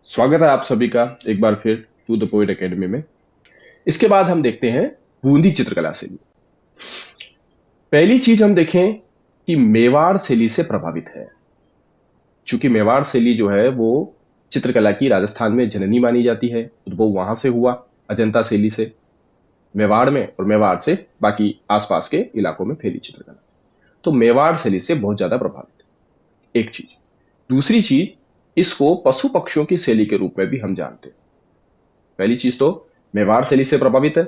स्वागत है आप सभी का एक बार फिर टू द पोएट एकेडमी में। इसके बाद हम देखते हैं बूंदी चित्रकला शैली। पहली चीज हम देखें कि मेवाड़ शैली से प्रभावित है। चूंकि मेवाड़ शैली जो है वो चित्रकला की राजस्थान में जननी मानी जाती है, उद्भव वहां से हुआ, अजंता शैली से मेवाड़ में, और मेवाड़ से बाकी आसपास के इलाकों में फैली चित्रकला। तो मेवाड़ शैली से बहुत ज्यादा प्रभावित है, एक चीज। दूसरी चीज, इसको पशु पक्षियों की शैली के रूप में भी हम जानते हैं। पहली चीज तो मेवाड़ शैली से प्रभावित है,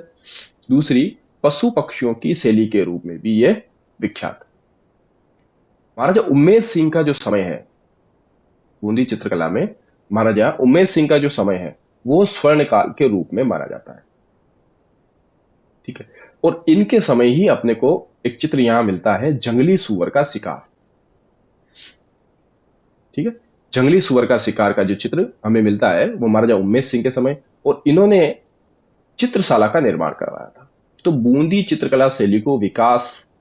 दूसरी पशु पक्षियों की शैली के रूप में भी ये विख्यात है। महाराजा उम्मेद सिंह का जो समय है बूंदी चित्रकला में, महाराजा उम्मेद सिंह का जो समय है वो स्वर्ण काल के रूप में माना जाता है। ठीक है। और इनके समय ही अपने को एक चित्र यहां मिलता है, जंगली सुअर का शिकार। ठीक है। जंगली सुअर का शिकार का जो चित्र हमें मिलता है वो महाराजा उम्मेद सिंह के समय, और इन्होंने चित्रशाला का निर्माण करवाया था। तो बूंदी चित्रकला शैली को विकास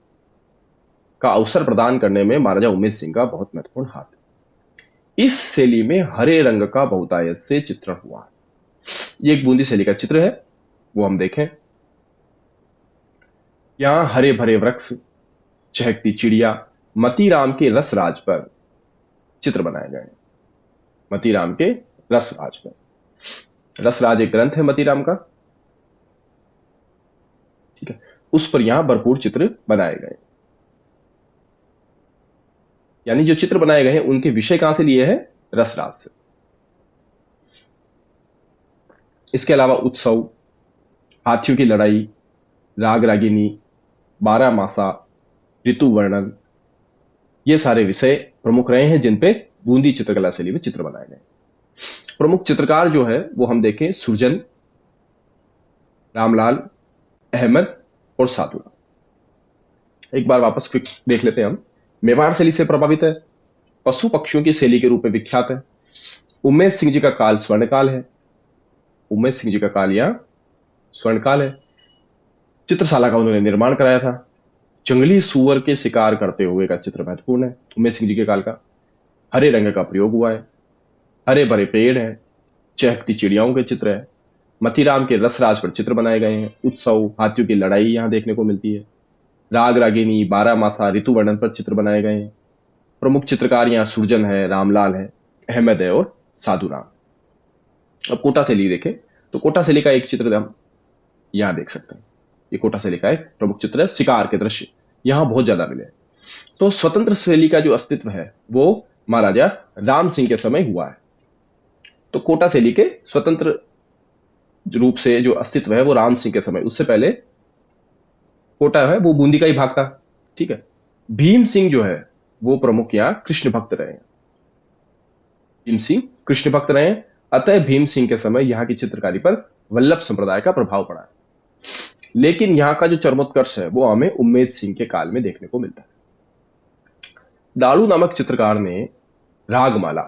का अवसर प्रदान करने में महाराजा उमेद सिंह का बहुत महत्वपूर्ण हाथ है। इस शैली में हरे रंग का बहुतायत से चित्रण हुआ है। ये एक बूंदी शैली का चित्र है, वो हम देखें। यहां हरे भरे वृक्ष, चहकती चिड़िया, मतीराम के रसराज पर चित्र बनाए गए हैं। मतीराम के रसराज पर, रसराज एक ग्रंथ है मतीराम का। ठीक है। उस पर यहां भरपूर चित्र बनाए गए, यानी जो चित्र बनाए गए हैं उनके विषय कहां से लिए हैं? रसराज से। इसके अलावा उत्सव, हाथियों की लड़ाई, राग रागिनी, बारह मासा, ऋतु वर्णन, ये सारे विषय प्रमुख रहे हैं जिन पे बूंदी चित्रकला शैली में चित्र बनाए गए। प्रमुख चित्रकार जो है वो हम देखें, सुरजन, रामलाल, अहमद और साधुराम। एक बार वापस क्विक देख लेते हैं हम। मेवाड़ शैली से प्रभावित है, पशु पक्षियों की शैली के रूप में विख्यात है, उमेश सिंह जी का काल स्वर्णकाल है। उमेश सिंह जी का काल यह स्वर्णकाल है। चित्रशाला का उन्होंने निर्माण कराया था। जंगली सुअर के शिकार करते हुए का चित्र महत्वपूर्ण है उमेश सिंह जी के काल का। हरे रंग का प्रयोग हुआ है, हरे भरे पेड़ है, चहकती चिड़ियाओं के चित्र है, मतीराम के रसराज पर चित्र बनाए गए हैं। उत्सव, हाथियों की लड़ाई यहां देखने को मिलती है। राग रागिनी, बारह मासा, ऋतु वर्णन पर चित्र बनाए गए हैं। प्रमुख चित्रकार यहाँ सुरजन है, रामलाल है, अहमद है और साधुराम। अब कोटा शैली देखें तो कोटा शैली का एक चित्र हम यहां देख सकते हैं। ये कोटा शैली का एक प्रमुख चित्र है, शिकार के दृश्य यहां बहुत ज्यादा मिले। तो स्वतंत्र शैली का जो अस्तित्व है वो महाराजा राम सिंह के समय हुआ है। तो कोटा शैली के स्वतंत्र रूप से जो अस्तित्व है वो राम सिंह के समय, उससे पहले कोटा है वो बूंदी का ही भाग था। ठीक है। भीम सिंह जो है वो प्रमुख यहाँ कृष्ण भक्त रहे। भीम सिंह कृष्ण भक्त रहे, अतः भीम सिंह के समय यहाँ की चित्रकारी पर वल्लभ संप्रदाय का प्रभाव पड़ा है। लेकिन यहाँ का जो चरमोत्कर्ष है वो हमें उम्मेद सिंह के काल में देखने को मिलता है। दाड़ू नामक चित्रकार ने रागमाला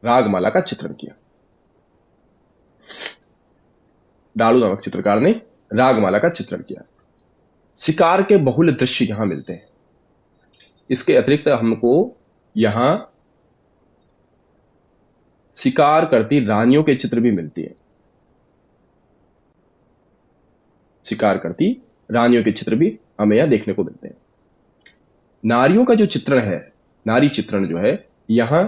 रागमाला का चित्रण किया। दाड़ू नामक चित्रकार ने रागमाला का चित्रण किया। शिकार के बहुल दृश्य यहां मिलते हैं। इसके अतिरिक्त हमको यहां शिकार करती रानियों के चित्र भी मिलती है। शिकार करती रानियों के चित्र भी हमें यहां देखने को मिलते हैं। नारियों का जो चित्रण है, नारी चित्रण जो है, यहां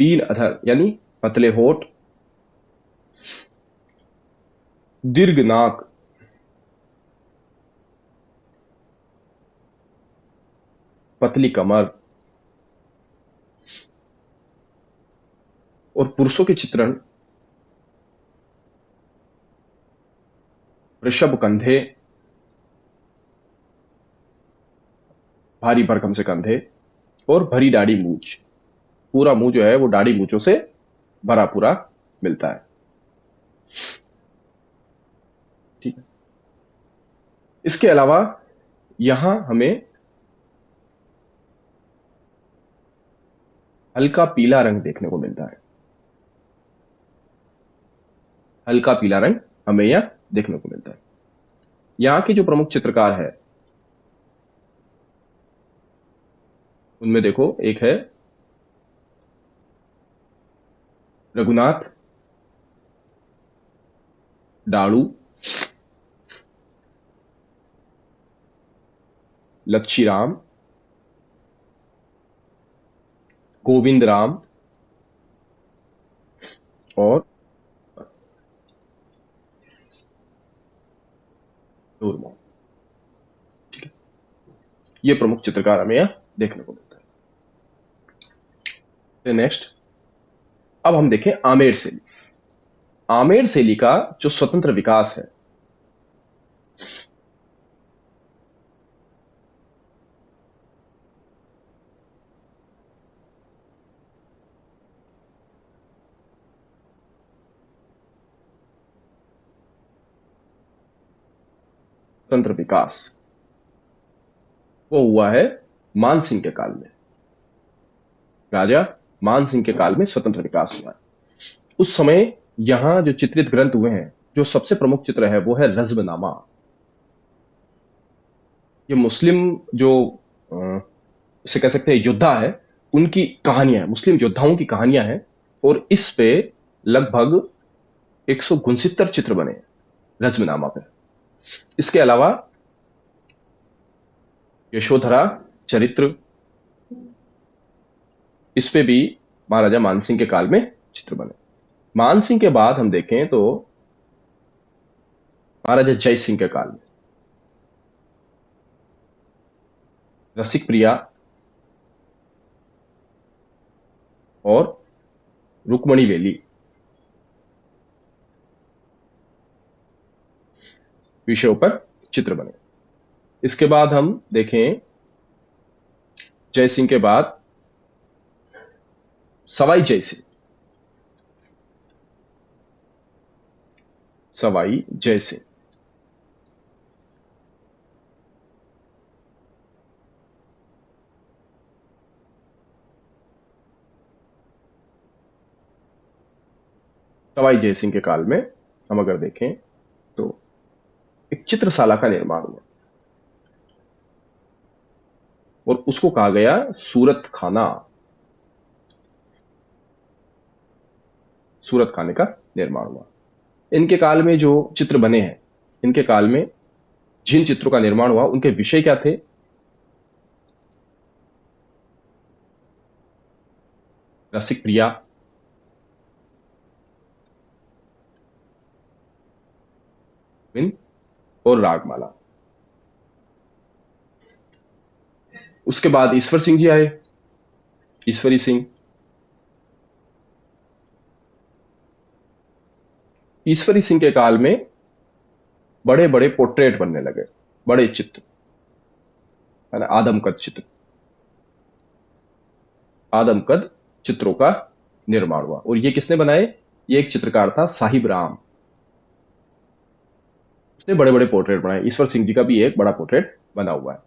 तीन अधर यानी पतले होठ, दीर्घ नाक, पतली कमर, और पुरुषों के चित्रण वृषभ कंधे, भारी भरकम से कंधे, और भरी दाढ़ी मूछ। पूरा मुंह जो है वो दाढ़ी मूछों से भरा पूरा मिलता है। ठीक है। इसके अलावा यहां हमें हल्का पीला रंग देखने को मिलता है। हल्का पीला रंग हमें यहां देखने को मिलता है। यहां के जो प्रमुख चित्रकार है उनमें देखो, एक है रघुनाथ, डाड़ू, लच्छीराम, गोविंद राम और नूरमोहन। ये प्रमुख चित्रकार हमें यहां देखने को मिलता है। नेक्स्ट, अब हम देखें आमेर शैली। आमेर शैली का जो स्वतंत्र विकास है, स्वतंत्र विकास वो हुआ है मान सिंह के काल में। राजा मान सिंह के काल में स्वतंत्र विकास हुआ है। उस समय यहां जो चित्रित ग्रंथ हुए हैं, जो सबसे प्रमुख चित्र है वो है रज़्मनामा। ये मुस्लिम जो इसे कह सकते हैं योद्धा है, उनकी कहानियां हैं, मुस्लिम योद्धाओं की कहानियां हैं। और इस पे लगभग 169 चित्र बने हैं रज़्मनामा पे। इसके अलावा यशोधरा चरित्र, इस पे भी महाराजा मानसिंह के काल में चित्र बने। मानसिंह के बाद हम देखें तो महाराजा जय सिंह के काल में रसिक प्रिया और रुक्मणी वेली विषयों पर चित्र बने। इसके बाद हम देखें जय सिंह के बाद सवाई जय सिंह। सवाई जय सिंह सवाई जय सिंह के काल में हम अगर देखें तो एक चित्रशाला का निर्माण हुआ और उसको कहा गया सूरत खाना। सूरत खाने का निर्माण हुआ। इनके काल में जो चित्र बने हैं, इनके काल में जिन चित्रों का निर्माण हुआ उनके विषय क्या थे? रसिक प्रिया, और रागमाला। उसके बाद ईश्वर सिंह जी आए। ईश्वरी सिंह। ईश्वरी सिंह के काल में बड़े बड़े पोर्ट्रेट बनने लगे, बड़े चित्र, है ना, आदमकद चित्र। आदमकद चित्रों का निर्माण हुआ। और ये किसने बनाए? ये एक चित्रकार था साहिब राम, उसने बड़े बड़े पोर्ट्रेट बनाए। ईश्वर सिंह जी का भी एक बड़ा पोर्ट्रेट बना हुआ है।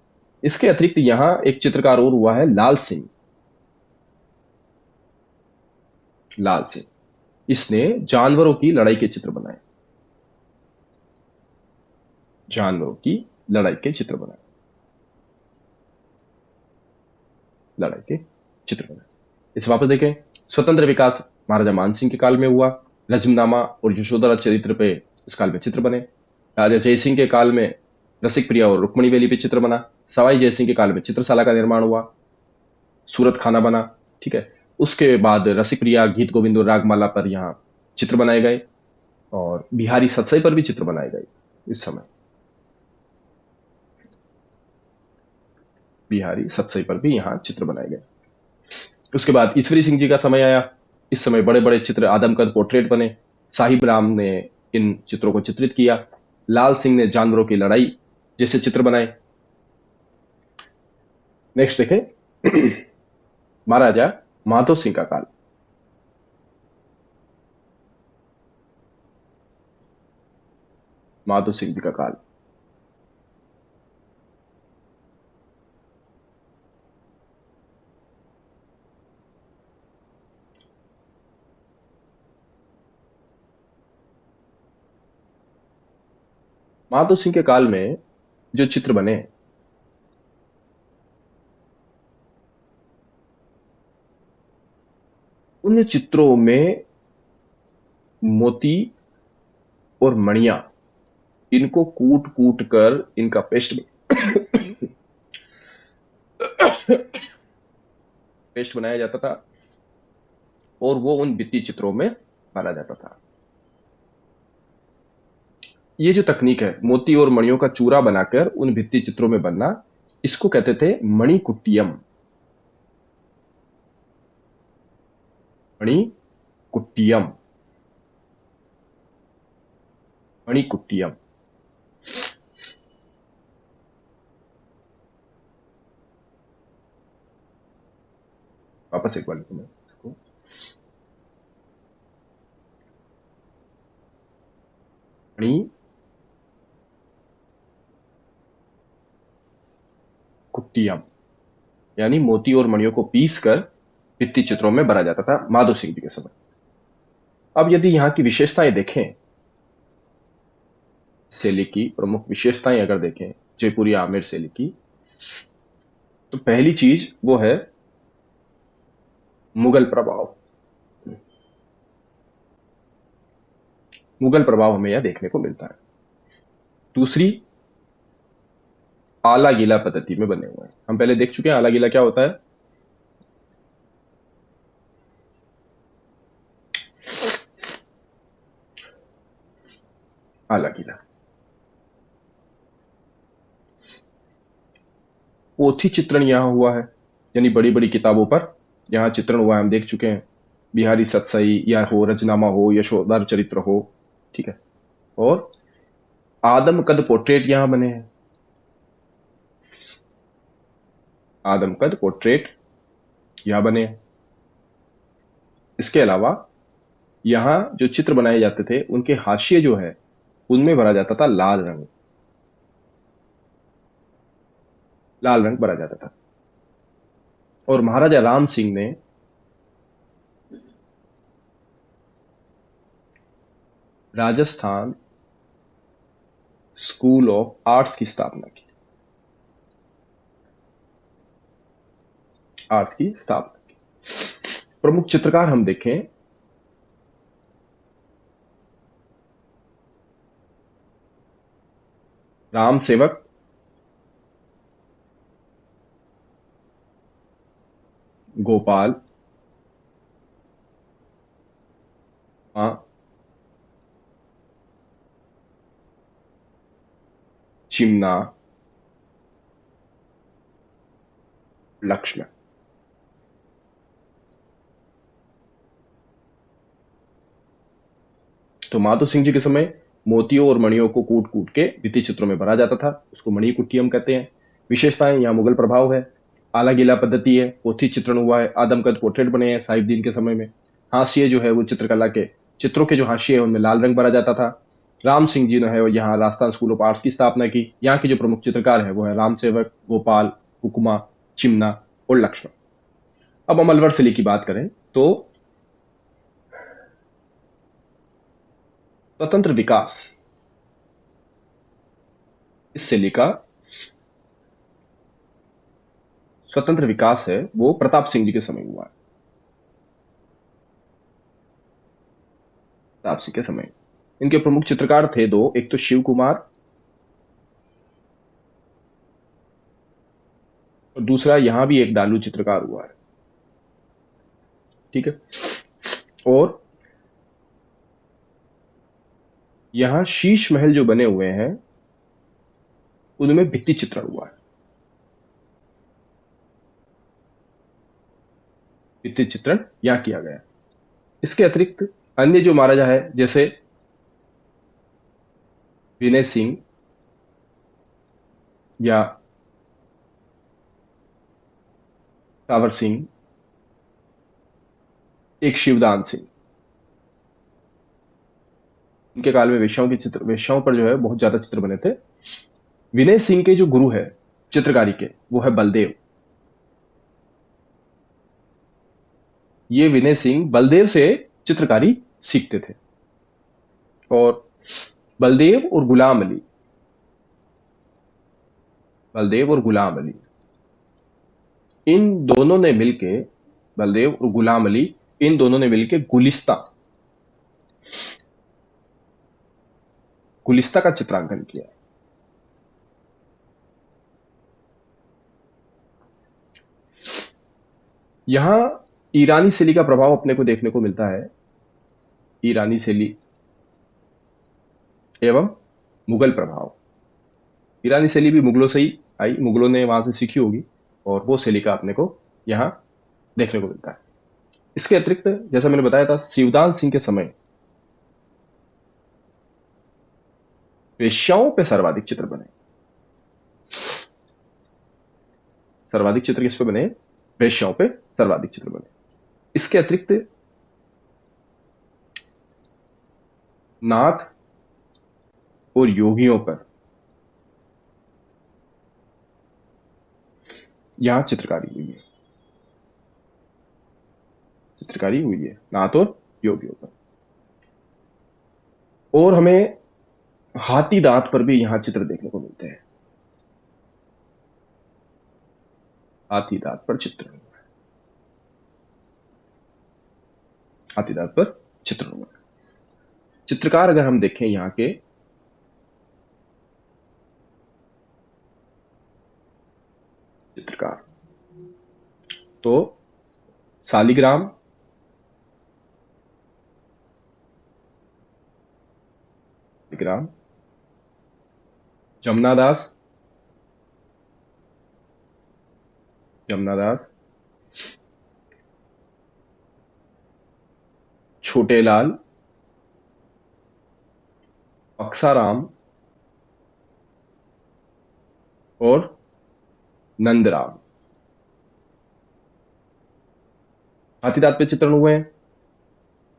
इसके अतिरिक्त यहां एक चित्रकार और हुआ है, लाल सिंह। लाल सिंह, इसने जानवरों की लड़ाई के चित्र बनाए। जानवरों की लड़ाई के चित्र बनाए। लड़ाई के चित्र बनाए। इसे वापस देखें। स्वतंत्र विकास महाराजा मानसिंह के काल में हुआ। रज़्मनामा और यशोधरा चरित्र पे इस काल में चित्र बने। राजा जयसिंह के काल में रसिक प्रिया और रुक्मणी वेली पे चित्र बना। सवाई जयसिंह के काल में चित्रशाला का निर्माण हुआ, सूरत खाना बना। ठीक है। उसके बाद रसिक प्रिया, गीत गोविंद और रागमाला पर यहाँ चित्र बनाए गए और बिहारी सतसई पर भी चित्र बनाए गए। इस समय बिहारी सतसई पर भी यहाँ चित्र बनाए गए। उसके बाद ईश्वरी सिंह जी का समय आया। इस समय बड़े बड़े चित्र, आदमकद पोर्ट्रेट बने। साहिब राम ने इन चित्रों को चित्रित किया। लाल सिंह ने जानवरों की लड़ाई जैसे चित्र बनाए। नेक्स्ट देखें महाराजा माधो सिंह का काल। माधो सिंह जी का काल। माधो सिंह के काल में जो चित्र बने, उन चित्रों में मोती और मणियां, इनको कूट कूट कर इनका पेस्ट बनाया जाता था और वो उन भित्ति चित्रों में भरा जाता था। ये जो तकनीक है मोती और मणियों का चूरा बनाकर उन भित्ति चित्रों में बनना, इसको कहते थे मणिकुट्टियम। मणिकुट्टियम। मणिकुट्टियम। वापस एक बार लिखूं मैं इसको। मणिकुट्टियम, यानी मोती और मणियों को पीस कर भित्ति चित्रों में भरा जाता था माधो सिंह जी के समय। अब यदि यहाँ की विशेषताएं देखें, शैली की प्रमुख विशेषताएं अगर देखें जयपुरी आमेर शैली की, तो पहली चीज वो है मुगल प्रभाव। मुगल प्रभाव हमें यह देखने को मिलता है। दूसरी, आला गीला पद्धति में बने हुए हैं। हम पहले देख चुके हैं आला गीला क्या होता है। आला गीला पोथी चित्रण यहां हुआ है, यानी बड़ी बड़ी किताबों पर यहां चित्रण हुआ है, हम देख चुके हैं। बिहारी सतसई या हो, रजनामा हो, यशोधर चरित्र हो, ठीक है। और आदम कद पोर्ट्रेट यहां बने हैं। आदम कद पोर्ट्रेट यहां बने हैं। इसके अलावा यहां जो चित्र बनाए जाते थे उनके हाशिए जो है उनमें भरा जाता था लाल रंग। लाल रंग भरा जाता था। और महाराजा राम सिंह ने राजस्थान स्कूल ऑफ आर्ट्स की स्थापना की। आर्ट्स की स्थापना की। प्रमुख चित्रकार हम देखें, राम सेवक, गोपाल, चिमना, लक्ष्मण। तो माधो सिंह जी के समय मोतियों और मणियों को कूट कूट के भित्ति चित्रों में भरा जाता था, उसको मणिकुट्टियम कहते हैं। विशेषताएं, यहाँ मुगल प्रभाव है, आला गीला पद्धति है, पोथी चित्रण हुआ है, आदमकद पोर्ट्रेट बने हैं साहिबदीन के समय में। हाशिए जो है वो चित्रकला के चित्रों के जो हाशिए है उनमें लाल रंग भरा जाता था। राम सिंह जी ने है यहाँ राजस्थान स्कूल ऑफ आर्ट्स की स्थापना की। यहाँ के जो प्रमुख चित्रकार है वो है राम सेवक, गोपाल, हुकुमा, चिमना और लक्ष्मण। अब हम अलवर शैली की बात करें तो स्वतंत्र विकास इस शैली का स्वतंत्र विकास है वो प्रताप सिंह जी के समय हुआ है। प्रताप सिंह के समय इनके प्रमुख चित्रकार थे दो, एक तो शिव कुमार और दूसरा यहां भी एक दालू चित्रकार हुआ है, ठीक है। और यहां शीश महल जो बने हुए हैं उनमें भित्ति चित्रण हुआ है। भित्ति चित्रण यहां किया गया। इसके अतिरिक्त अन्य जो महाराजा है जैसे विनय सिंह या कांवर सिंह, एक शिवदान सिंह, इनके काल में वेश्याओं पर जो है बहुत ज्यादा चित्र बने थे। विनय सिंह के जो गुरु है चित्रकारी के वो है बलदेव। ये विनय सिंह बलदेव से चित्रकारी सीखते थे। और बलदेव और गुलाम अली, बलदेव और गुलाम अली, इन दोनों ने मिलके, बलदेव और गुलाम अली इन दोनों ने मिलके गुलिस्तां, गुलिस्ता का चित्रांकन किया है। यहां ईरानी शैली का प्रभाव अपने को देखने को मिलता है। ईरानी शैली एवं मुगल प्रभाव। ईरानी शैली भी मुगलों से ही आई, मुगलों ने वहां से सीखी होगी, और वो शैली का अपने को यहाँ देखने को मिलता है। इसके अतिरिक्त जैसा मैंने बताया था, शिवदान सिंह के समय वेश्याओं पे सर्वाधिक चित्र बने। सर्वाधिक चित्र किस पे बने? वेश्याओं पे सर्वाधिक चित्र बने। इसके अतिरिक्त नाथ और योगियों पर यहां चित्रकारी हुई है। चित्रकारी हुई है नाथ और योगियों पर। और हमें हाथी दांत पर भी यहां चित्र देखने को मिलते हैं। हाथी दांत पर चित्र, हाथी दांत पर चित्र हुआ। चित्रकार अगर हम देखें यहां के, चित्रकार तो शालिग्राम, शालिग्राम, जमुनादास, जमुनादास, छोटे लाल, बक्साराम और नंदराम। हाथीदांत पे चित्रण हुए हैं।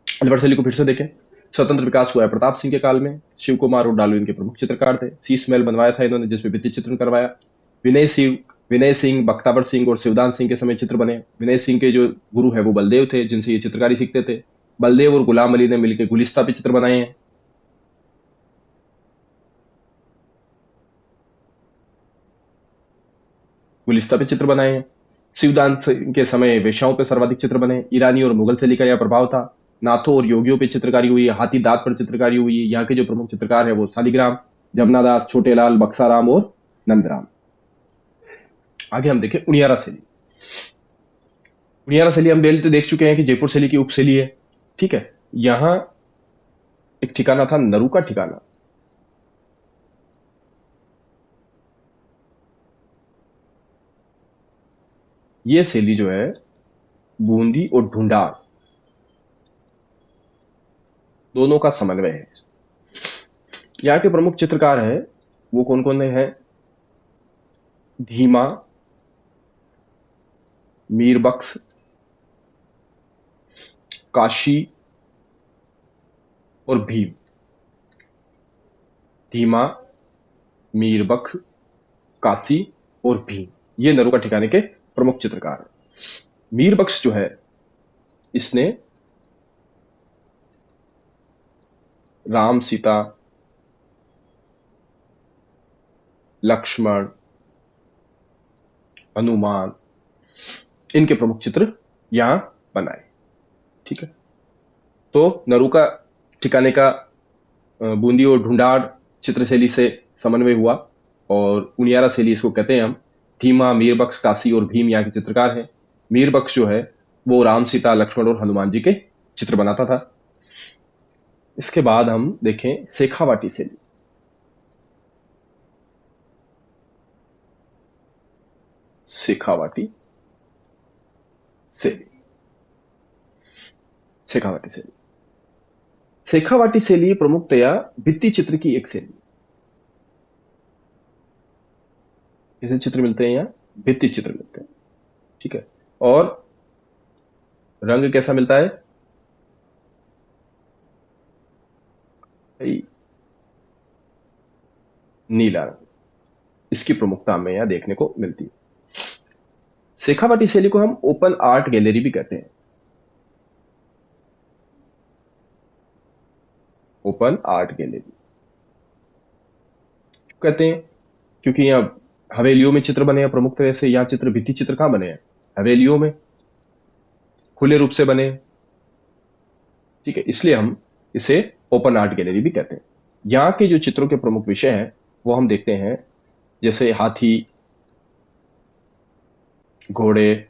अलवर शैली को फिर से देखें। स्वतंत्र विकास हुआ है प्रताप सिंह के काल में। शिव कुमार और डालू इनके प्रमुख चित्रकार थे। शीश महल बनवाया था इन्होंने, जिसमें भित्ति चित्रण करवाया। विनय सिंह, बख्तावर सिंह और शिवदान सिंह के समय चित्र बने। विनय सिंह के जो गुरु है वो बलदेव थे, जिनसे ये चित्रकारी सीखते थे। बलदेव और गुलाम अली ने मिलकर गुलिस्ता पे चित्र बनाए हैं। गुलिस्ता पे चित्र बनाए हैं। शिवदान सिंह के समय वेश्याओं पे सर्वाधिक चित्र बने। ईरानी और मुगल शैली का यह प्रभाव था। नाथों और योगियों पे चित्रकारी हुई है। हाथी दांत पर चित्रकारी हुई है। यहाँ के जो प्रमुख चित्रकार है वो शालिग्राम, जमुनादास, छोटेलाल, बक्साराम और नंदराम। आगे हम देखें उनियारा शैली। उनियारा शैली हम पहले तो देख चुके हैं कि जयपुर शैली की उपशैली है। ठीक है, यहां एक ठिकाना था नरू का ठिकाना। ये शैली जो है बूंदी और ढूंढार दोनों का समन्वय है। यहाँ के प्रमुख चित्रकार है वो कौन कौन है? धीमा, मीरबख्श, काशी और भीम। धीमा, मीरबख्श, काशी और भीम, ये नरू का ठिकाने के प्रमुख चित्रकार हैं। मीरबख्श जो है इसने राम, सीता, लक्ष्मण, हनुमान, इनके प्रमुख चित्र यहां बनाए। ठीक है, तो नरू का ठिकाने का बूंदी और ढूंढाड़ चित्र शैली से समन्वय हुआ, और उनियारा शैली इसको कहते हैं हम। धीमा, मीरबख्श, काशी और भीम यहाँ के चित्रकार हैं। मीरबख्श जो है वो राम, सीता, लक्ष्मण और हनुमान जी के चित्र बनाता था। इसके बाद हम देखें शेखावाटी शैली। शेखावाटी शैली, शेखावाटी शैली। शेखावाटी शैली प्रमुखतया भित्ति चित्र की एक शैली। कैसे चित्र मिलते हैं? यहाँ भित्ति चित्र मिलते हैं। ठीक है, और रंग कैसा मिलता है? नीला रंग, इसकी प्रमुखता हमें यहां देखने को मिलती है। शेखावाटी शैली को हम ओपन आर्ट गैलरी भी कहते हैं। ओपन आर्ट गैलरी कहते हैं क्योंकि यहाँ हवेलियों में चित्र बने हैं प्रमुख तरह से। यहाँ चित्र, भित्ति चित्र कहां बने हैं? हवेलियों में, खुले रूप से बने। ठीक है, इसलिए हम इसे ओपन आर्ट गैलरी भी कहते हैं। यहाँ के जो चित्रों के प्रमुख विषय हैं वो हम देखते हैं, जैसे हाथी, घोड़े,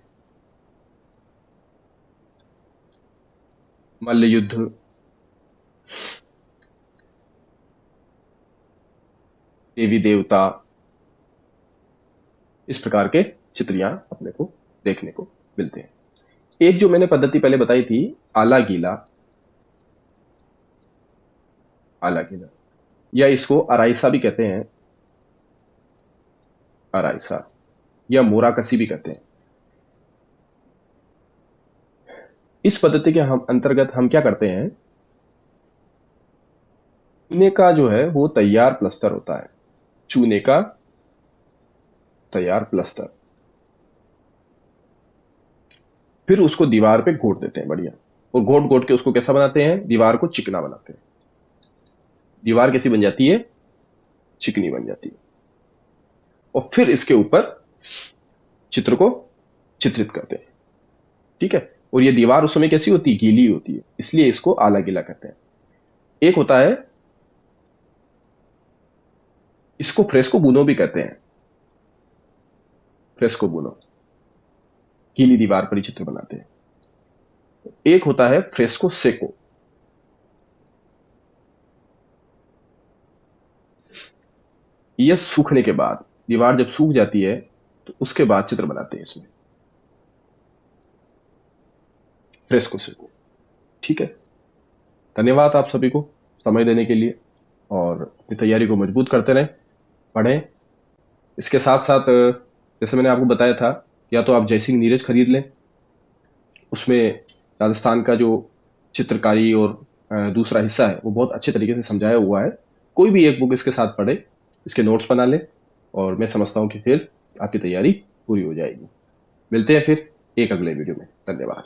मल्ल युद्ध, देवी देवता, इस प्रकार के चित्र यहाँ अपने को देखने को मिलते हैं। एक जो मैंने पद्धति पहले बताई थी, आला गीला, आला गीला, या इसको अराइसा भी कहते हैं, अराइसा, या मोराकसी भी कहते हैं। इस पद्धति के हम अंतर्गत हम क्या करते हैं, चूने का जो है वो तैयार प्लस्तर होता है, चूने का तैयार प्लस्तर, फिर उसको दीवार पे घोट देते हैं बढ़िया, और घोट घोट के उसको कैसा बनाते हैं, दीवार को चिकना बनाते हैं। दीवार कैसी बन जाती है, चिकनी बन जाती है, और फिर इसके ऊपर चित्र को चित्रित करते हैं। ठीक है, और ये दीवार उस समय कैसी होती है, गीली होती है, इसलिए इसको आला गीला कहते हैं। एक होता है, इसको फ्रेस्को बुनो भी कहते हैं, फ्रेस्को बुनो, गीली दीवार पर ही चित्र बनाते हैं। एक होता है फ्रेस्को सेको, यह सूखने के बाद, दीवार जब सूख जाती है तो उसके बाद चित्र बनाते हैं इसमें, फ्रेस्को सेको। ठीक है, धन्यवाद आप सभी को समय देने के लिए, और अपनी तैयारी को मजबूत करते रहें, पढ़ें। इसके साथ साथ जैसे मैंने आपको बताया था, या तो आप जयसिंह नीरज खरीद लें, उसमें राजस्थान का जो चित्रकारी और दूसरा हिस्सा है वो बहुत अच्छे तरीके से समझाया हुआ है। कोई भी एक बुक इसके साथ पढ़े, इसके नोट्स बना लें, और मैं समझता हूँ कि फिर आपकी तैयारी पूरी हो जाएगी। मिलते हैं फिर एक अगले वीडियो में। धन्यवाद।